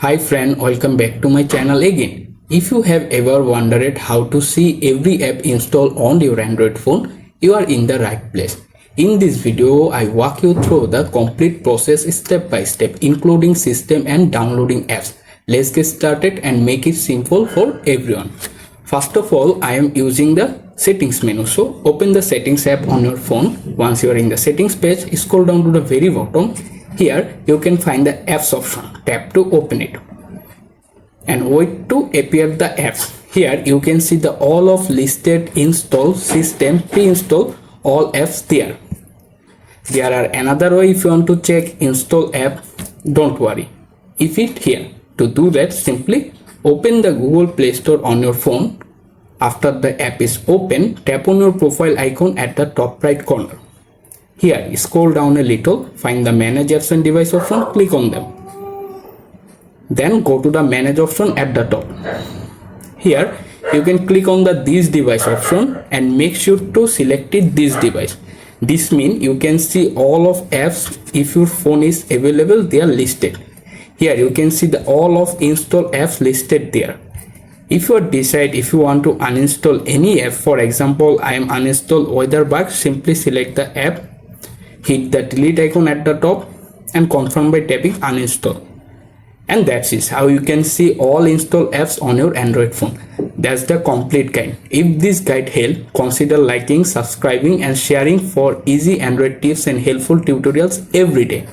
Hi friend, welcome back to my channel again. If you have ever wondered how to see every app installed on your Android phone, you are in the right place. In this video, I walk you through the complete process step by step, including system and downloading apps. Let's get started and make it simple for everyone. First of all, I am using the settings menu. So open the settings app on your phone. Once you are in the settings page, scroll down to the very bottom. Here you can find the apps option. Tap to open it and wait to appear the apps. Here you can see the all of listed install, system, pre-install all apps there. There are another way if you want to check install app. Don't worry, if it here. To do that, simply open the Google Play Store on your phone. After the app is open, tap on your profile icon at the top right corner. Here, scroll down a little, find the Manage Apps and Device option, click on them. Then go to the Manage option at the top. Here, you can click on the This Device option and make sure to select it this device. This means you can see all of apps. If your phone is available, they are listed. Here you can see the all of install apps listed there. If you decide if you want to uninstall any app, for example, I am uninstall WeatherBug, simply select the app, hit the delete icon at the top and confirm by tapping uninstall. And that's it, how you can see all install apps on your Android phone. That's the complete guide. If this guide helped, consider liking, subscribing and sharing for easy Android tips and helpful tutorials every day.